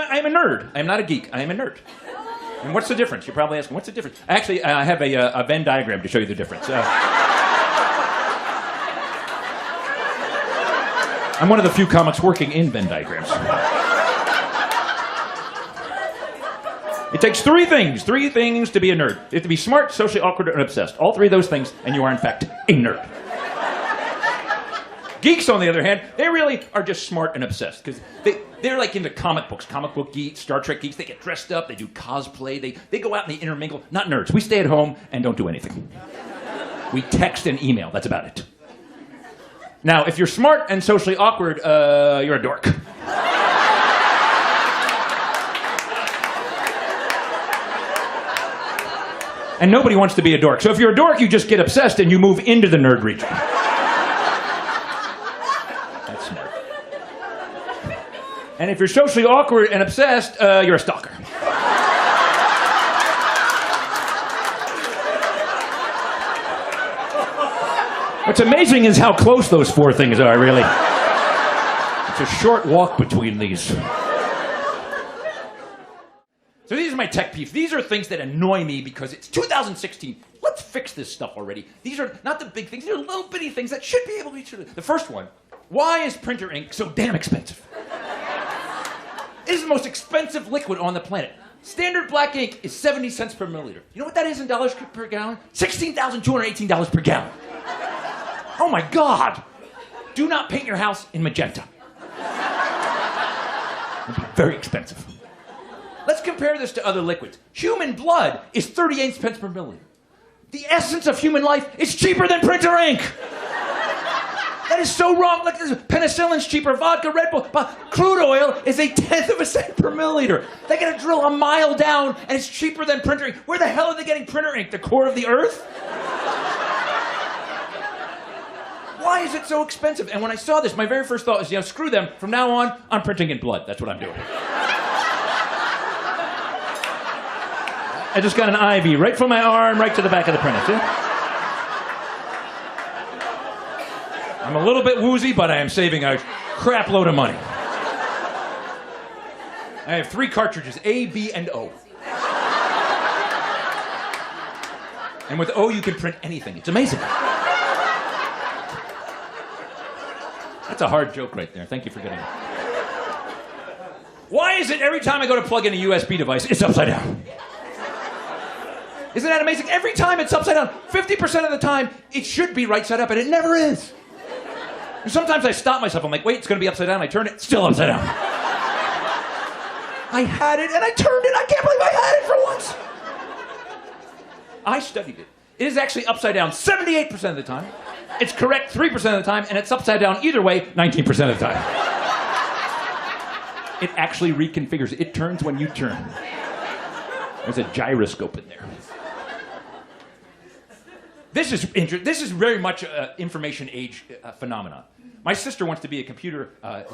I'm a nerd. I'm not a geek. I am a nerd. And what's the difference? You're probably asking, what's the difference? Actually, I have a Venn diagram to show you the difference. I'm one of the few comics working in Venn diagrams. It takes three things to be a nerd. You have to be smart, socially awkward, and obsessed. All three of those things, and you are, in fact, a nerd. Geeks, on the other hand, they really are just smart and obsessed, because they're like into comic books, comic book geeks, Star Trek geeks. They get dressed up, they do cosplay, they go out and they intermingle. Not nerds. We stay at home and don't do anything. We text and email. That's about it. Now, if you're smart and socially awkward, you're a dork. And nobody wants to be a dork. So if you're a dork, you just get obsessed and you move into the nerd region. That's smart. And if you're socially awkward and obsessed, you're a stalker. What's amazing is how close those four things are, really. It's a short walk between these. So these are my tech peeves. These are things that annoy me because it's 2016. Let's fix this stuff already. These are not the big things. These are little bitty things that should be able to be true. The first one, why is printer ink so damn expensive? It is the most expensive liquid on the planet. Standard black ink is 70 cents per milliliter. You know what that is in dollars per gallon? $16,218 per gallon. Oh my God. Do not paint your house in magenta. It'd be very expensive. Let's compare this to other liquids. Human blood is 38 cents per milliliter. The essence of human life is cheaper than printer ink. That is so wrong. Look, penicillin's cheaper, vodka, Red Bull, but crude oil is 1/10 of a cent per milliliter. They gotta drill a mile down, and it's cheaper than printer ink. Where the hell are they getting printer ink? The core of the earth? Why is it so expensive? And when I saw this, my very first thought was, screw them. From now on, I'm printing in blood. That's what I'm doing. I just got an IV right from my arm, right to the back of the printer. See? I'm a little bit woozy, but I am saving a crap load of money. I have 3 cartridges, A, B, and O. And with O, you can print anything. It's amazing. That's a hard joke right there. Thank you for getting it. Why is it every time I go to plug in a USB device, it's upside down? Isn't that amazing? Every time it's upside down. 50% of the time, it should be right side up, and it never is. And sometimes I stop myself. I'm like, wait, it's going to be upside down. I turn it, still upside down. I had it, and I turned it. I can't believe I had it for once. I studied it. It is actually upside down 78% of the time. It's correct 3% of the time, and it's upside down either way 19% of the time. It actually reconfigures. It turns when you turn. There's a gyroscope in there. This is very much an information age phenomenon. My sister wants to be a computer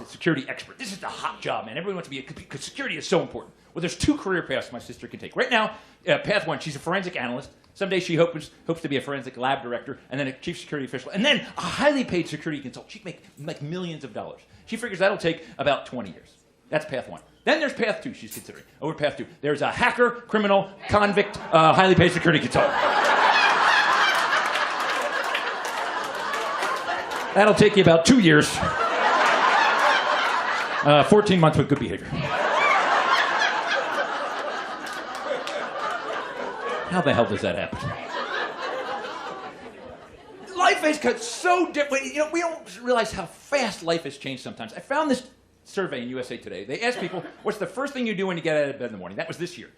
security expert. This is the hot job, man. Everyone wants to be because security is so important. Well, there's 2 career paths my sister can take. Right now, path 1, she's a forensic analyst. Someday she hopes to be a forensic lab director, and then a chief security official, and then a highly paid security consultant. She'd make like millions of dollars. She figures that'll take about 20 years. That's path 1. Then there's path 2 she's considering. Over path 2. There's a hacker, criminal, convict, highly paid security consultant. That'll take you about 2 years. 14 months with good behavior. How the hell does that happen? Life has got so different. We don't realize how fast life has changed sometimes. I found this survey in USA Today. They asked people, what's the first thing you do when you get out of bed in the morning? That was this year.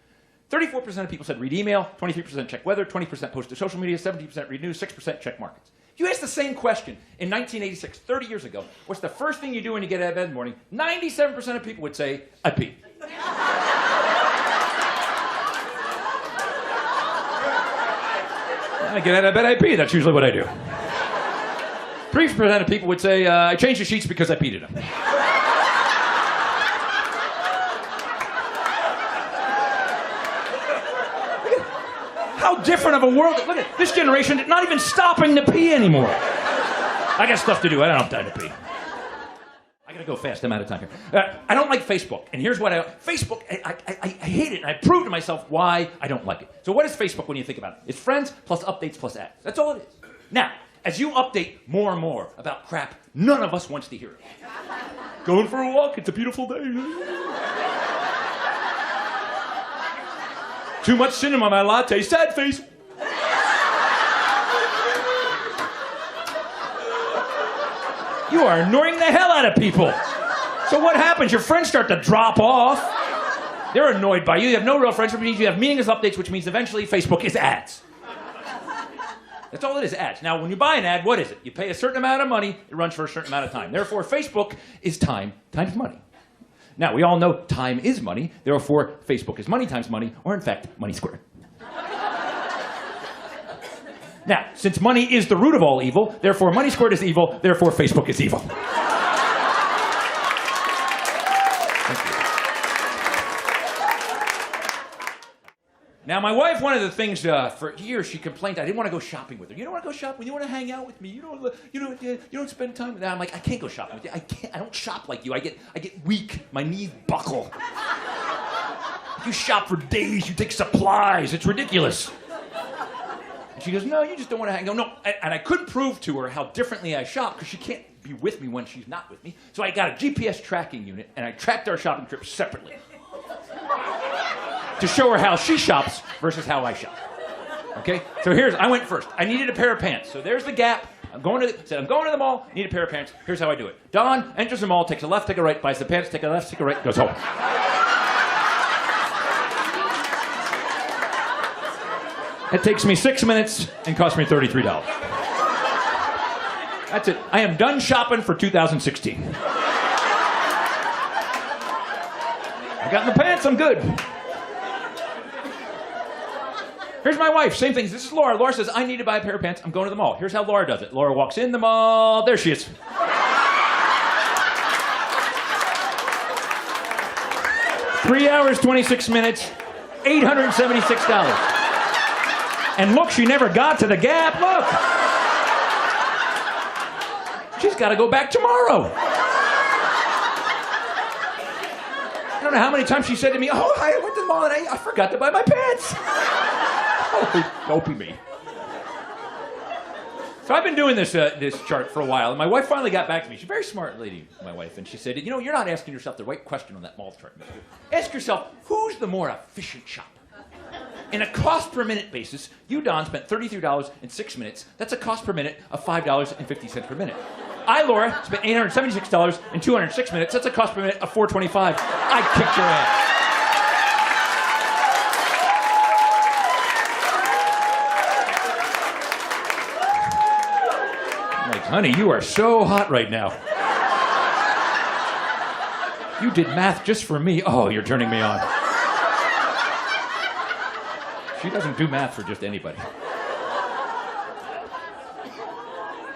34% of people said read email, 23% check weather, 20% post to social media, 17% read news, 6% check markets. If you asked the same question in 1986, 30 years ago, what's the first thing you do when you get out of bed in the morning? 97% of people would say, I pee. I get out of bed, I pee. That's usually what I do. 3% of people would say, I change the sheets because I peed in them. How different of a world. Look at this generation, not even stopping to pee anymore. I got stuff to do. I don't have time to pee. I gotta go. go fast. I'm out of time here. I don't like Facebook. And here's what Facebook, I hate it. And I proved to myself why I don't like it. So what is Facebook when you think about it? It's friends plus updates plus ads. That's all it is. Now, as you update more and more about crap, none of us wants to hear it. Going for a walk. It's a beautiful day. Too much cinnamon on my latte. Sad face. You are annoying the hell out of people. So what happens? Your friends start to drop off. They're annoyed by you. You have no real friends, which means you have meaningless updates, which means eventually Facebook is ads. That's all it is, ads. Now, when you buy an ad, what is it? You pay a certain amount of money, it runs for a certain amount of time. Therefore, Facebook is time times money. Now, we all know time is money. Therefore, Facebook is money times money, or in fact, money squared. Now, since money is the root of all evil, therefore money squared is evil, therefore Facebook is evil. Now, my wife, one of the things for years she complained, I didn't want to go shopping with her. You don't want to go shopping? You want to hang out with me? You don't spend time with me. I'm like, I can't go shopping with you. I don't shop like you. I get weak. My knees buckle. You shop for days. You take supplies. It's ridiculous. And she goes, no, you just don't want to hang out. No, and I couldn't prove to her how differently I shop because she can't be with me when she's not with me. So I got a GPS tracking unit and I tracked our shopping trips separately. To show her how she shops versus how I shop. Okay? So I went first. I needed a pair of pants. So there's the Gap. I'm going to the mall, need a pair of pants. Here's how I do it. Don enters the mall, takes a left, take a right, buys the pants, take a left, take a right, goes home. It takes me 6 minutes and costs me $33. That's it. I am done shopping for 2016. I got the pants, I'm good. Here's my wife, same thing. This is Laura. Laura says, I need to buy a pair of pants. I'm going to the mall. Here's how Laura does it. Laura walks in the mall. There she is. 3 hours, 26 minutes, $876. And look, she never got to the Gap. Look. She's got to go back tomorrow. I don't know how many times she said to me, oh, I went to the mall and I forgot to buy my pants. Oh, dopey me. So I've been doing this chart for a while, and my wife finally got back to me. She's a very smart lady, my wife, and she said, you know, you're not asking yourself the right question on that mall chart, mister. Ask yourself, who's the more efficient shopper? In a cost per minute basis, you, Don, spent $33 in 6 minutes. That's a cost per minute of $5.50 per minute. I, Laura, spent $876 in 206 minutes. That's a cost per minute of $4.25. I kicked your ass. I'm like, honey, you are so hot right now. You did math just for me. Oh, you're turning me on. She doesn't do math for just anybody.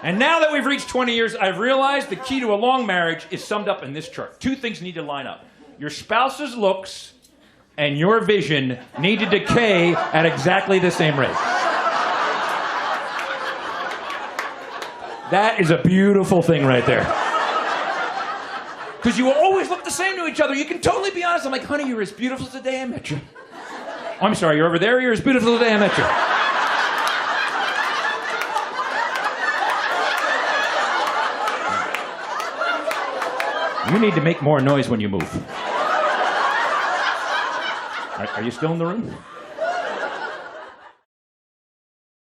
And now that we've reached 20 years, I've realized the key to a long marriage is summed up in this chart. Two things need to line up. Your spouse's looks and your vision need to decay at exactly the same rate. That is a beautiful thing right there. Because you will always look the same to each other. You can totally be honest. I'm like, honey, you're as beautiful as the day I met you. Oh, I'm sorry, you're over there. You're as beautiful as the day I met you. You need to make more noise when you move. Are you still in the room?